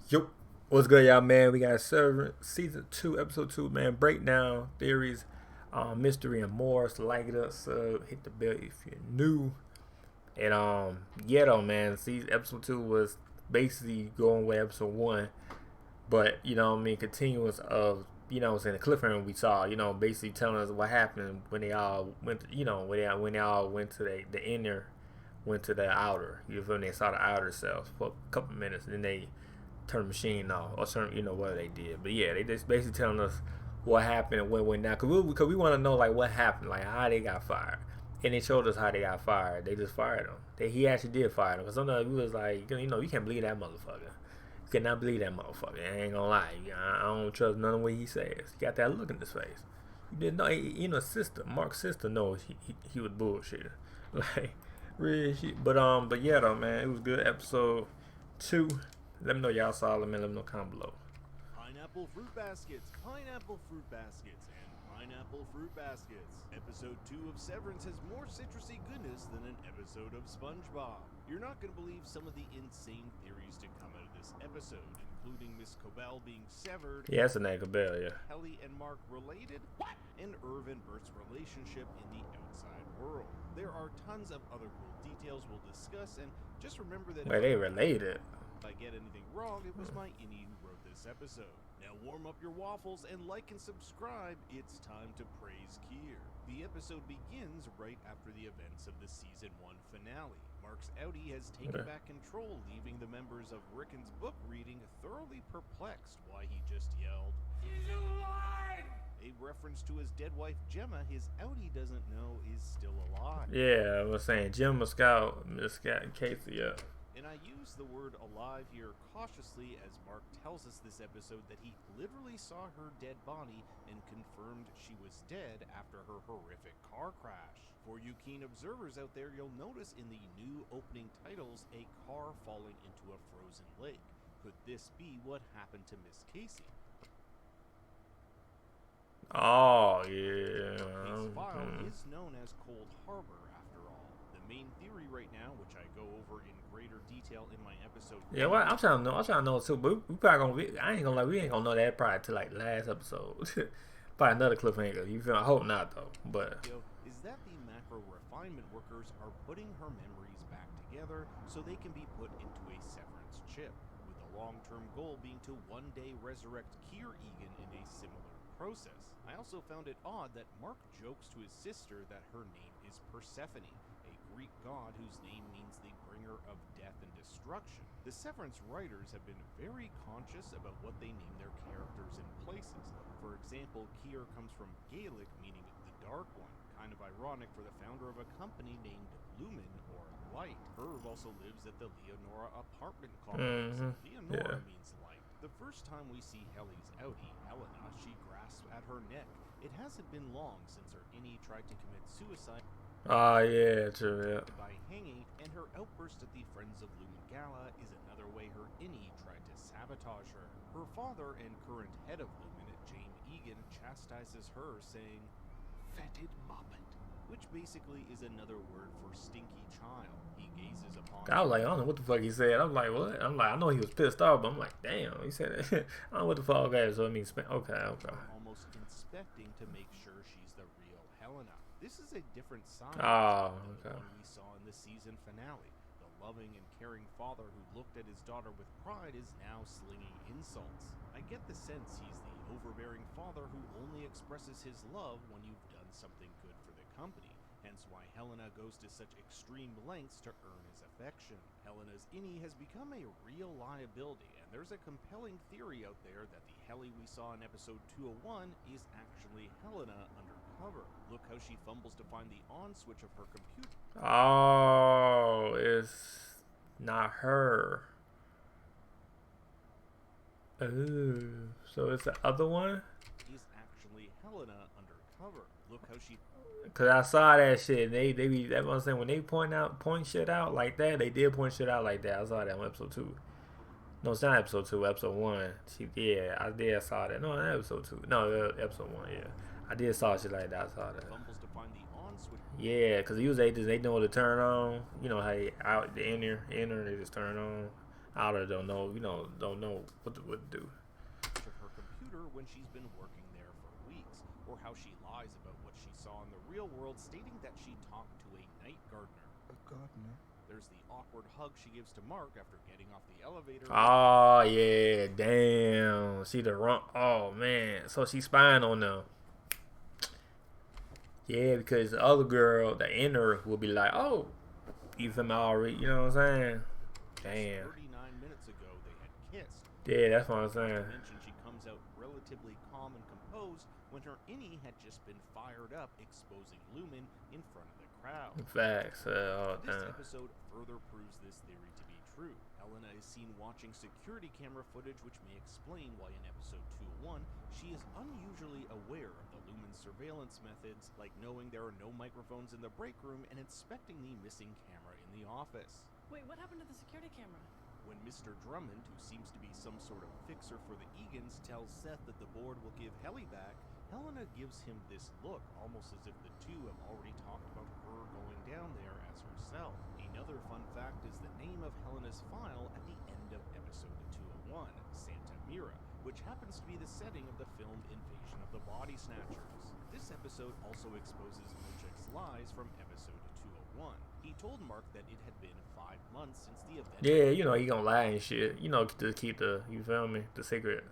Yo, what's good, y'all, man? We got Severance Season 2, Episode 2, man. Breakdown, theories, mystery, and more. So like it up, sub, hit the bell if you're new. And, yeah, though, man. See, Episode 2 was basically going with Episode 1. But, you know what I mean, continuous of, you know, saying the cliffhanger we saw, you know, basically telling us what happened when they all went, to, you know, when they all went to the inner, went to the outer. You feel me? They saw the outer selves for a couple minutes, and then they turn the machine off or turn, you know, what they did. But yeah, they just basically telling us what happened and what went down, because we want to know like what happened, like how they got fired. And they showed us how they got fired. They just fired him. He actually did fire him, because sometimes we was like, you know, you can't believe that motherfucker. You cannot believe that motherfucker. I ain't gonna lie. I don't trust none of what he says. He got that look in his face. You didn't know, you know, sister, Mark's sister knows he was bullshitting. Like, real shit. But yeah, though, man, it was good. Episode 2. Let me know y'all saw it, man. Let me know comment below. Pineapple fruit baskets, pineapple fruit baskets, and pineapple fruit baskets. Episode 2 of Severance has more citrusy goodness than an episode of SpongeBob. You're not going to believe some of the insane theories to come out of this episode, including Miss Cobell being severed. Yeah, that's a name, Cobell, yeah. Kelly and Mark related? What? And Irv and Bert's relationship in the outside world. There are tons of other cool details we'll discuss, and just remember that... Wait, they related. If I get anything wrong, it was my innie who wrote this episode. Now warm up your waffles and like and subscribe. It's time to praise Kier. The episode begins right after the events of the Season 1 finale. Mark's Audi has taken back control, leaving the members of Rickon's book reading thoroughly perplexed why he just yelled, "She's alive!" A reference to his dead wife Gemma, his Audi doesn't know is still alive. Yeah, I was saying Jim Muscat and Casey, yeah. And I use the word alive here cautiously, as Mark tells us this episode that he literally saw her dead body and confirmed she was dead after her horrific car crash. For you keen observers out there, you'll notice in the new opening titles a car falling into a frozen lake. Could this be what happened to Miss Casey? Oh, yeah. This file is known as Cold Harbor, after all. The main theory right now, which I go over in greater detail in my episode. Yeah, well, I'm trying to know too, but we probably gonna, I ain't gonna lie, we ain't gonna know that probably till like last episode. Probably another cliffhanger. You feel? I hope not though. But is that the macro refinement workers are putting her memories back together so they can be put into a severance chip, with the long-term goal being to one day resurrect Kier Egan in a similar process. I also found it odd that Mark jokes to his sister that her name is Persephone, a Greek god whose name means the bringer of death and destruction. The Severance writers have been very conscious about what they name their characters and places. For example, Kier comes from Gaelic, meaning the Dark One, kind of ironic for the founder of a company named Lumen, or Light. Irv also lives at the Leonora apartment complex. Leonora means light. The first time we see Helly's Audi, Helena, she grasps at her neck. It hasn't been long since her innie tried to commit suicide. Oh, yeah, true, yeah. By hanging, and her outburst at the Friends of Lumen Gala is another way her innie tried to sabotage her. Her father and current head of Lumen, James Egan, chastises her, saying, "Fetid moppet," which basically is another word for stinky child. He gazes upon... I was like, I don't know what the fuck he said. I'm like, what? I'm like, I know he was pissed off, but I'm like, damn, he said that. I don't know what the fuck that is, so it means, okay. Almost inspecting to make sure she's the real Helena. This is a different side than the one we saw in the season finale. The loving and caring father who looked at his daughter with pride is now slinging insults. I get the sense he's the overbearing father who only expresses his love when you've done something good for the company. Hence why Helena goes to such extreme lengths to earn his affection. Helena's innie has become a real liability, and there's a compelling theory out there that the Helly we saw in episode 201 is actually Helena undercover. Look how she fumbles to find the on switch of her computer. Oh, it's not her. Ooh, so it's the other one? Is actually Helena undercover. Look how she... Cause I saw that shit. They be, that's what I'm saying. When they point shit out like that, they did point shit out like that. I saw that on episode 2. No, it's not episode 2. Episode 1. Yeah, I did saw that. No, not episode 2. No, episode 1. Yeah, I did saw shit like that. I saw that. Fumbles to find the on switch. Yeah, cause they know to turn on. You know how they out the inner they just turn on. I don't know, you know, don't know what to do. Of her computer when she's been working there for weeks, or how she lies about what she saw in the real world, stating that she talked to a night gardener. A gardener? There's the awkward hug she gives to Mark after getting off the elevator. Oh yeah, damn. She the wrong. Oh man, so she's spying on them. Yeah, because the other girl, the inner, will be like, oh, you feel me already? You know what I'm saying? Damn. 39 minutes ago, they had kissed. Yeah, that's what I'm saying. Mentioned she comes out relatively calm and composed when her innie had just been fired up, exposing Lumen in front of the crowd. Facts. This episode further proves this theory to be true. Helena is seen watching security camera footage, which may explain why in episode 201 she is unusually aware of the Lumen surveillance methods, like knowing there are no microphones in the break room and inspecting the missing camera in the office. Wait, what happened to the security camera? When Mr. Drummond, who seems to be some sort of fixer for the Egans, tells Seth that the board will give Helly back, Helena gives him this look, almost as if the two have already talked about her going down there as herself. Another fun fact is the name of Helena's file at the end of episode 201, Santa Mira, which happens to be the setting of the filmed Invasion of the Body Snatchers. This episode also exposes Milchek's lies from episode 201. He told Mark that it had been 5 months since the event. Yeah, you know, he gonna lie and shit. You know, to keep the, you feel me, the secret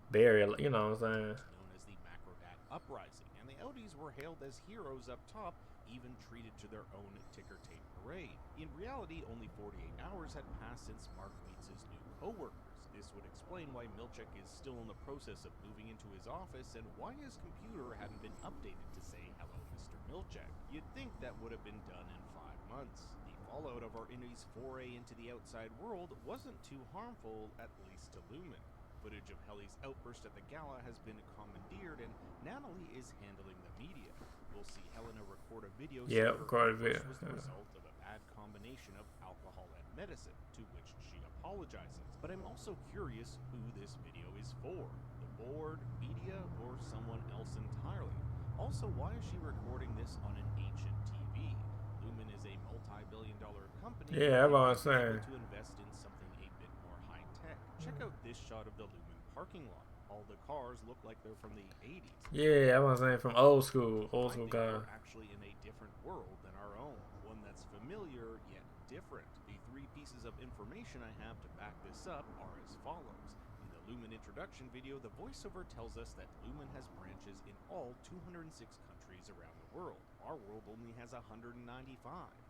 buried, you know what I'm saying? Known as the Macrodat Uprising, and the Audis were hailed as heroes up top, even treated to their own ticker tape parade. In reality, only 48 hours had passed since Mark meets his new co-workers. This would explain why Milchek is still in the process of moving into his office and why his computer hadn't been updated to say, hello, Mr. Milchek. You'd think that would have been done in 5 months. The fallout of our Innie's foray into the outside world wasn't too harmful, at least to Lumen. Footage of Helly's outburst at the gala has been commandeered, and Natalie is handling the media. We'll see Helena record a video. Yeah, record a video. Was the result of a bad combination of alcohol and medicine, to which she apologizes. But I'm also curious who this video is for. The board, media, or someone else entirely. Also, why is she recording this on an ancient TV? Lumen is a multi-billion-dollar company. Yeah, I'm saying. To invest in something a bit more high-tech. Check out this shot of the Lumen parking lot. All the cars look like they're from the 80s. Yeah, I'm saying from old school cars. We're actually in a different world than our own. One that's familiar, yet different. The 3 pieces of information I have to back this up are as follows. In the Lumen introduction video, the voiceover tells us that Lumen has branches in all 206 countries around the world. Our world only has 195.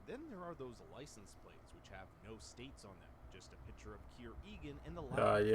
Then there are those license plates, which have no states on them. Just a picture of Keir Egan and the last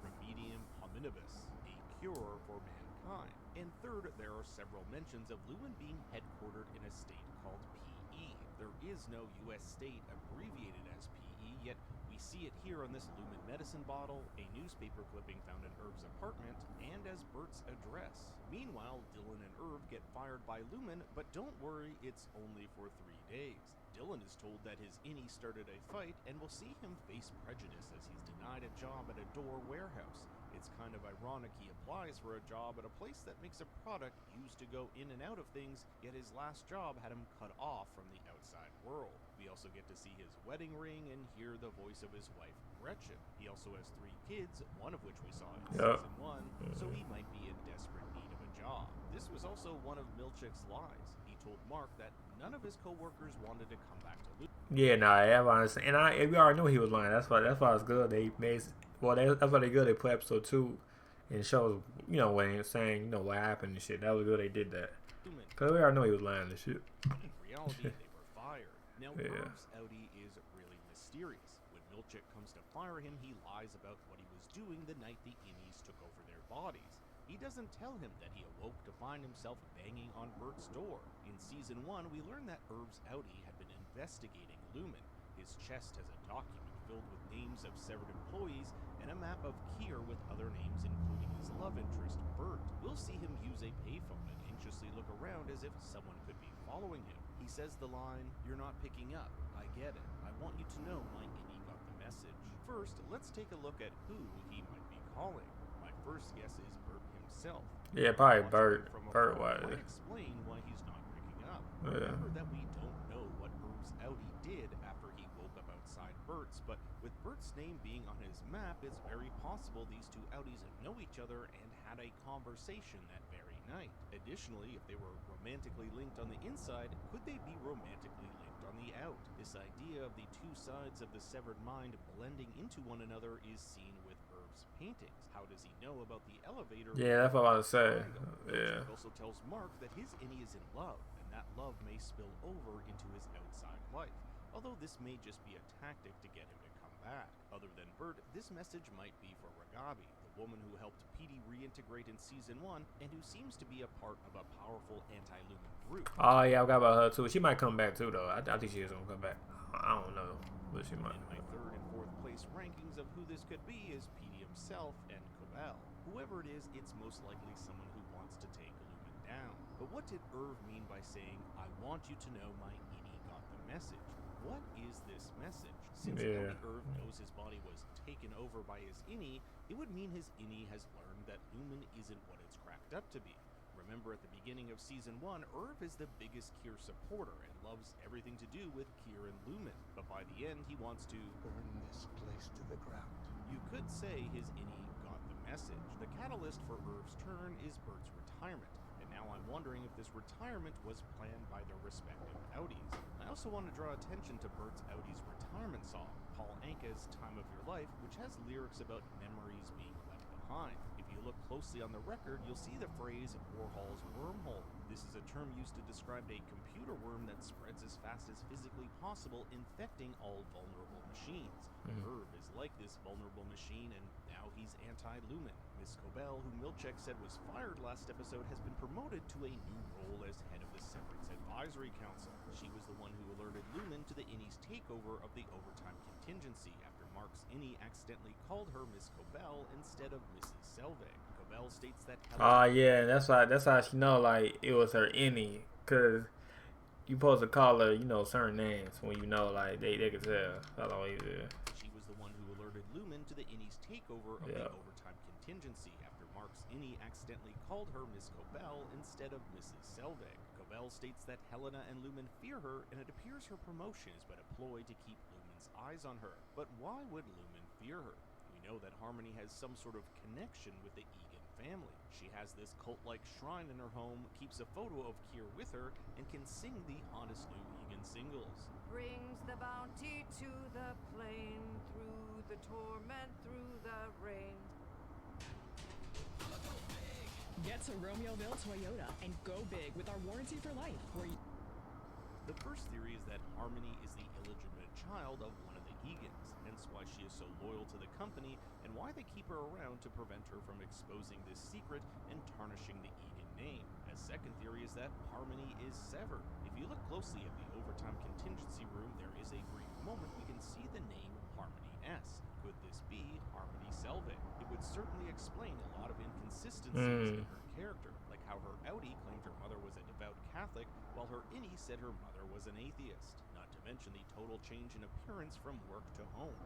Remedium Hominibus, a cure for mankind. And third, there are several mentions of Lumen being headquartered in a state called PE. There is no U.S. state abbreviated as PE, yet we see it here on this Lumen medicine bottle, a newspaper clipping found in Irv's apartment, and as Bert's address. Meanwhile, Dylan and Irv get fired by Lumen, but don't worry, it's only for 3 days. Dylan is told that his innie started a fight, and will see him face prejudice as he's denied a job at a door warehouse. It's kind of ironic he applies for a job at a place that makes a product used to go in and out of things, yet his last job had him cut off from the outside world. We also get to see his wedding ring and hear the voice of his wife, Gretchen. He also has 3 kids, one of which we saw in season 1, so he might be in desperate need of a job. This was also one of Milchek's lies. He told Mark that none of his co-workers wanted to come back to Lumen. Yeah, nah, everyone's, and we already knew he was lying. That's why it's good. They made, that's why they good. They put episode 2 and shows, you know, when saying, you know, what happened and shit. That was good. They did that because we already knew he was lying and shit. In reality, they were fired. Now, Irv's Audi is really mysterious. When Milchek comes to fire him, he lies about what he was doing the night the Innies took over their bodies. He doesn't tell him that he awoke to find himself banging on Bert's door. In season 1, we learn that Irv's Audi had been investigating Lumen. His chest has a document filled with names of severed employees and a map of Keir with other names, including his love interest, Bert. We'll see him use a payphone and anxiously look around as if someone could be following him. He says the line, "You're not picking up. I get it. I want you to know my innie got the message." First, let's take a look at who he might be calling. My first guess is Bert himself. Yeah, probably Bert. Bert was. Might explain why he's not picking up. Yeah. Remember that we don't know what Irv's Audi did after he woke up outside Bert's, but with Bert's name being on his map, it's very possible these two outies know each other and had a conversation that very night. Additionally, if they were romantically linked on the inside, could they be romantically linked on the out? This idea of the two sides of the severed mind blending into one another is seen with Irv's paintings. How does he know about the elevator? Yeah, that's what I was saying. Yeah. He also tells Mark that his innie is in love, and that love may spill over into his outside life. Although this may just be a tactic to get him to come back. Other than Bert, this message might be for Ragabi, the woman who helped Petey reintegrate in Season 1, and who seems to be a part of a powerful anti-Lumen group. Oh yeah, I forgot about her too. She might come back too though. I think she is gonna come back. I don't know, but she might. In my 3rd and 4th place rankings of who this could be is Petey himself and Cobell. Whoever it is, it's most likely someone who wants to take Lumen down. But what did Irv mean by saying, "I want you to know my innie got the message"? What is this message? Since only Irv knows his body was taken over by his innie, it would mean his innie has learned that Lumen isn't what it's cracked up to be. Remember, at the beginning of Season 1, Irv is the biggest Kier supporter and loves everything to do with Kier and Lumen. But by the end, he wants to burn this place to the ground. You could say his innie got the message. The catalyst for Irv's turn is Bert's retirement. And now I'm wondering if this retirement was planned by their respective outies. I also want to draw attention to Bert's outie's retirement song, Paul Anka's Time of Your Life, which has lyrics about memories being left behind. If you look closely on the record, you'll see the phrase Warhol's wormhole. This is a term used to describe a computer worm that spreads as fast as physically possible, infecting all vulnerable machines. Irv is like this vulnerable machine, and now he's anti-Lumen. Miss Cobell, who Milchek said was fired last episode, has been promoted to a new role as head of the Severance Advisory Council. She was the one who alerted Lumen to the innie's takeover of the overtime contingency after Mark's innie accidentally called her Miss Cobell instead of Mrs. Selvig. Cobell states that yeah, that's how she know like it was her innie, cause you supposed to call her, you know, certain names when you know like they could tell. She was the one who alerted Lumen to the innie's takeover of the overtime contingency after Mark's innie accidentally called her Miss Cobell instead of Mrs. Selvig. Cobell states that Helena and Lumen fear her, and it appears her promotion is but a ploy to keep Lumen's eyes on her. But why would Lumen fear her? We know that Harmony has some sort of connection with the Egan family. She has this cult-like shrine in her home, keeps a photo of Kier with her, and can sing the hottest new Egan singles. Brings the bounty to the plain, through the torment, through the rain. Get to Romeoville Toyota and go big with our warranty for life. The first theory is that Harmony is the illegitimate child of one of the Egans, hence why she is so loyal to the company and why they keep her around to prevent her from exposing this secret and tarnishing the Egan name. A second theory is that Harmony is severed. If you look closely at the overtime contingency room, there is a brief moment we can see the name Harmony S. Could this be Harmony Selvig? It would certainly explain a lot of inconsistencies in her character, like how her outie claimed her mother was a devout Catholic, while her innie said her mother was an atheist. Not to mention the total change in appearance from work to home.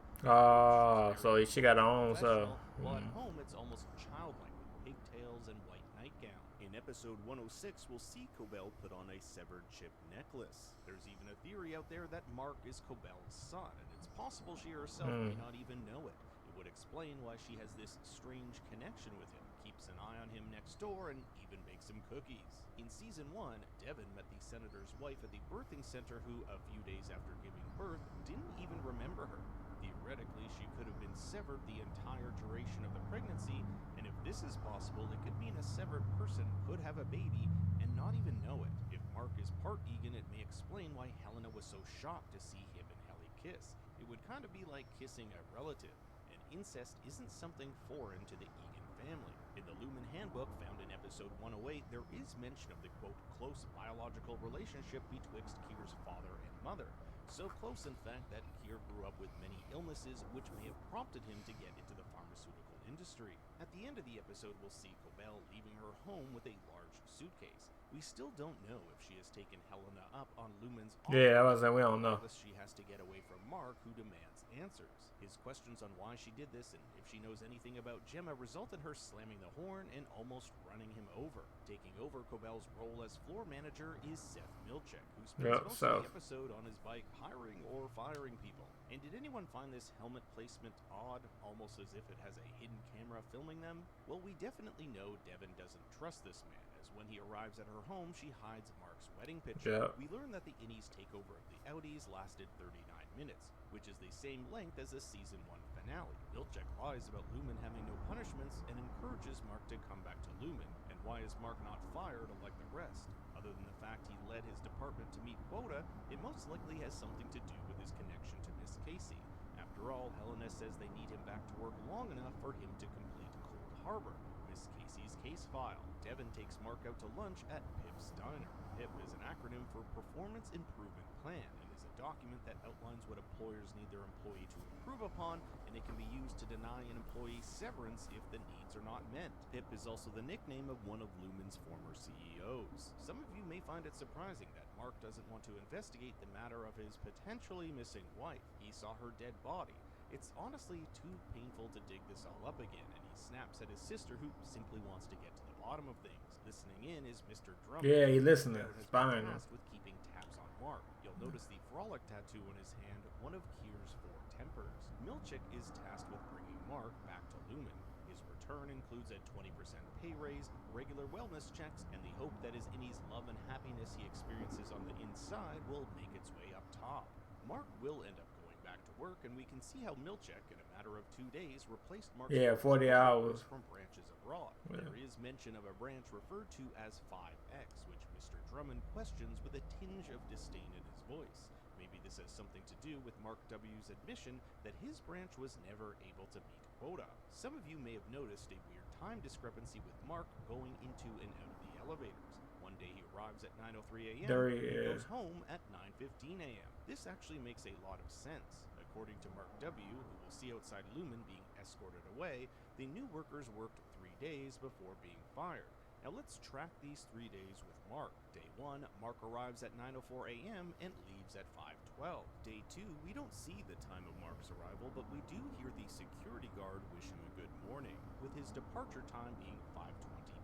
So she got her own stuff. While at home, it's almost childlike, with pigtails and white nightgown. In episode 106, we'll see Cobell put on a severed chip necklace. There's even a theory out there that Mark is Cobell's son, and it's possible she herself may not even know it. It would explain why she has this strange connection with him, keeps an eye on him next door, and even makes him cookies. In Season 1, Devin met the senator's wife at the birthing center who, a few days after giving birth, didn't even remember her. Theoretically, she could have been severed the entire duration of the pregnancy, and if this is possible, it could mean a severed person could have a baby and not even know it. If Mark is part Egan, it may explain why Helena was so shocked to see him and Helly kiss. It would kind of be like kissing a relative, and incest isn't something foreign to the Egan family. In the Lumen Handbook, found in episode 108, there is mention of the, quote, close biological relationship betwixt Kier's father and mother. So close, in fact, that Kier grew up with many illnesses, which may have prompted him to get into the pharmaceutical industry. At the end of the episode, we'll see Cobell leaving her home with a large suitcase. We still don't know if she has taken Helena up on Lumen's offer. Yeah, I was saying we don't know. She has to get away from Mark, who demands answers. His questions on why she did this and if she knows anything about Gemma result in her slamming the horn and almost running him over. Taking over Cobell's role as floor manager is Seth Milchek, who spends most of the episode on his bike hiring or firing people. And did anyone find this helmet placement odd, almost as if it has a hidden camera filming them? Well, we definitely know Devon doesn't trust this man, as when he arrives at her home, she hides Mark's wedding picture. Yeah. We learn that the Innies takeover of the Audis lasted 39 minutes, which is the same length as the Season 1 finale. Milchek lies about Lumen having no punishments and encourages Mark to come back to Lumen. And why is Mark not fired like the rest? Other than the fact he led his department to meet quota, it most likely has something to do with his connection to Miss Casey. After all, Helena says they need him back to work long enough for him to complete Cold Harbor, Miss Casey's case file. Devon takes Mark out to lunch at PIP's Diner. PIP is an acronym for Performance Improvement Plan and is a document that outlines what employers need their employee to improve upon, and it can be used to deny an employee severance if the needs are not met. PIP is also the nickname of one of Lumen's former CEOs. Some of you may find it surprising that Mark doesn't want to investigate the matter of his potentially missing wife. He saw her dead body. It's honestly too painful to dig this all up again, and he snaps at his sister, who simply wants to get to the bottom of things. Listening in is Mr. Drummond. Yeah, he listening. Who has It's been fine. tasked with keeping tabs on Mark. You'll notice the frolic tattoo on his hand, one of Kier's 4 tempers. Milchek is tasked with bringing Mark back to Lumen. His return includes a 20% pay raise, regular wellness checks, and the hope that his Innie's love and happiness he experiences on the inside will make its way up top. Mark will end up going back to work, and we can see how Milchek, in a matter of 2 days, replaced Mark's 40 hours from branches abroad. Yeah. There is mention of a branch referred to as 5X, which Mr. Drummond questions with a tinge of disdain in his voice. Maybe this has something to do with Mark W's admission that his branch was never able to meet quota. Some of you may have noticed a weird time discrepancy with Mark going into and out of the elevators. One day he arrives at 9:03 a.m. and goes home at 9:15 a.m. This actually makes a lot of sense. According to Mark W., who we'll see outside Lumen being escorted away, the new workers worked 3 days before being fired. Now let's track these 3 days with Mark. Day 1, Mark arrives at 9:04 a.m. and leaves at 5:12. Day 2, we don't see the time of Mark's arrival, but we do hear the security guard wish him a good morning, with his departure time being 5:20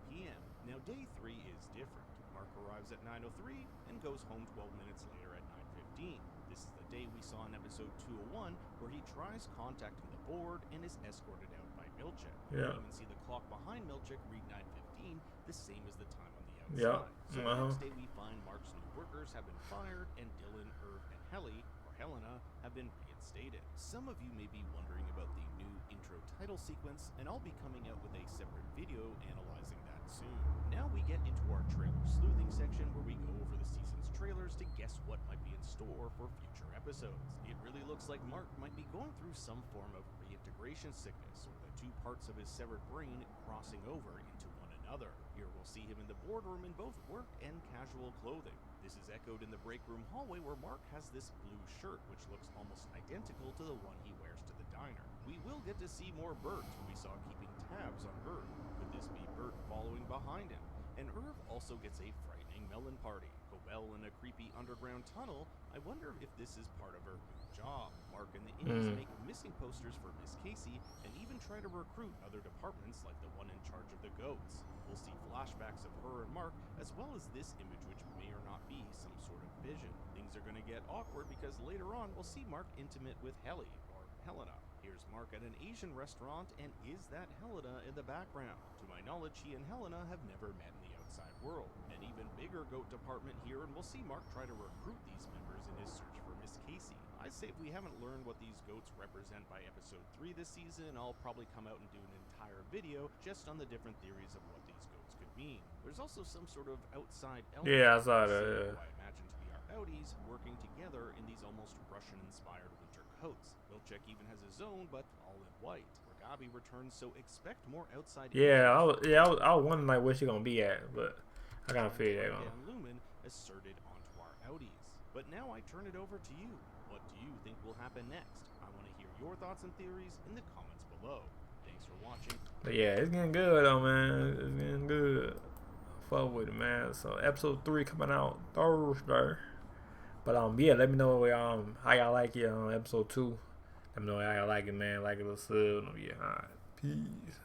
p.m. Now day 3 is different. Mark arrives at 9:03 and goes home 12 minutes later at 9:15. This is the day we saw in episode 201 where he tries contacting the board and is escorted out by Milchek. Yeah. You can see the clock behind Milchek read 9:15, the same as the time on the Yeah. outside. So the next day we find Mark's new workers have been fired, and Dylan, Irv, and Helena, have been reinstated. Some of you may be wondering about the new intro title sequence, and I'll be coming out with a separate video analyzing that soon. Now we get into our trailer sleuthing section, where we go over the season's trailers to guess what might be in store for future episodes. It really looks like Mark might be going through some form of reintegration sickness, or the 2 parts of his severed brain crossing over into one another. Here we'll see him in the boardroom in both work and casual clothing. This is echoed in the break room hallway, where Mark has this blue shirt, which looks almost identical to the one he wears to the diner. We will get to see more Bert, who we saw keeping tabs on Irv. Could this be Bert following behind him? And Irv also gets a frightening melon party. Cobell in a creepy underground tunnel. I wonder if this is part of her new job. Mark and the Innies make missing posters for Miss Casey, and even try to recruit other departments like the one in charge of the goats. We'll see flashbacks of her and Mark, as well as this image, which may or not be some sort of vision. Things are going to get awkward because later on we'll see Mark intimate with Helly, or Helena. Here's Mark at an Asian restaurant, and is that Helena in the background? To my knowledge, he and Helena have never met in the outside world. An even bigger goat department here, and we'll see Mark try to recruit these members in his search for Miss Casey. I say if we haven't learned what these goats represent by episode 3 this season, I'll probably come out and do an entire video just on the different theories of what these goats could mean. There's also some sort of outside element. Yeah, I saw that. Who I imagine to be our Audis working together in these almost Russian-inspired winter coats. Milchek even has his own, but all in white. Ragabi returns, so expect more outside. Yeah, I was wondering like where she gonna be at, but I kind of figured that out. Lumen asserted onto our Audis. But now I turn it over to you. What do you think will happen next? I want to hear your thoughts and theories in the comments below. Thanks for watching. But yeah, it's getting good though, man. It's getting good. Fuck with it, man. So episode 3 coming out Thursday. But yeah, let me know how y'all like it on episode 2. Let me know how y'all like it, man. Like it, sub. Yeah, alright. Peace.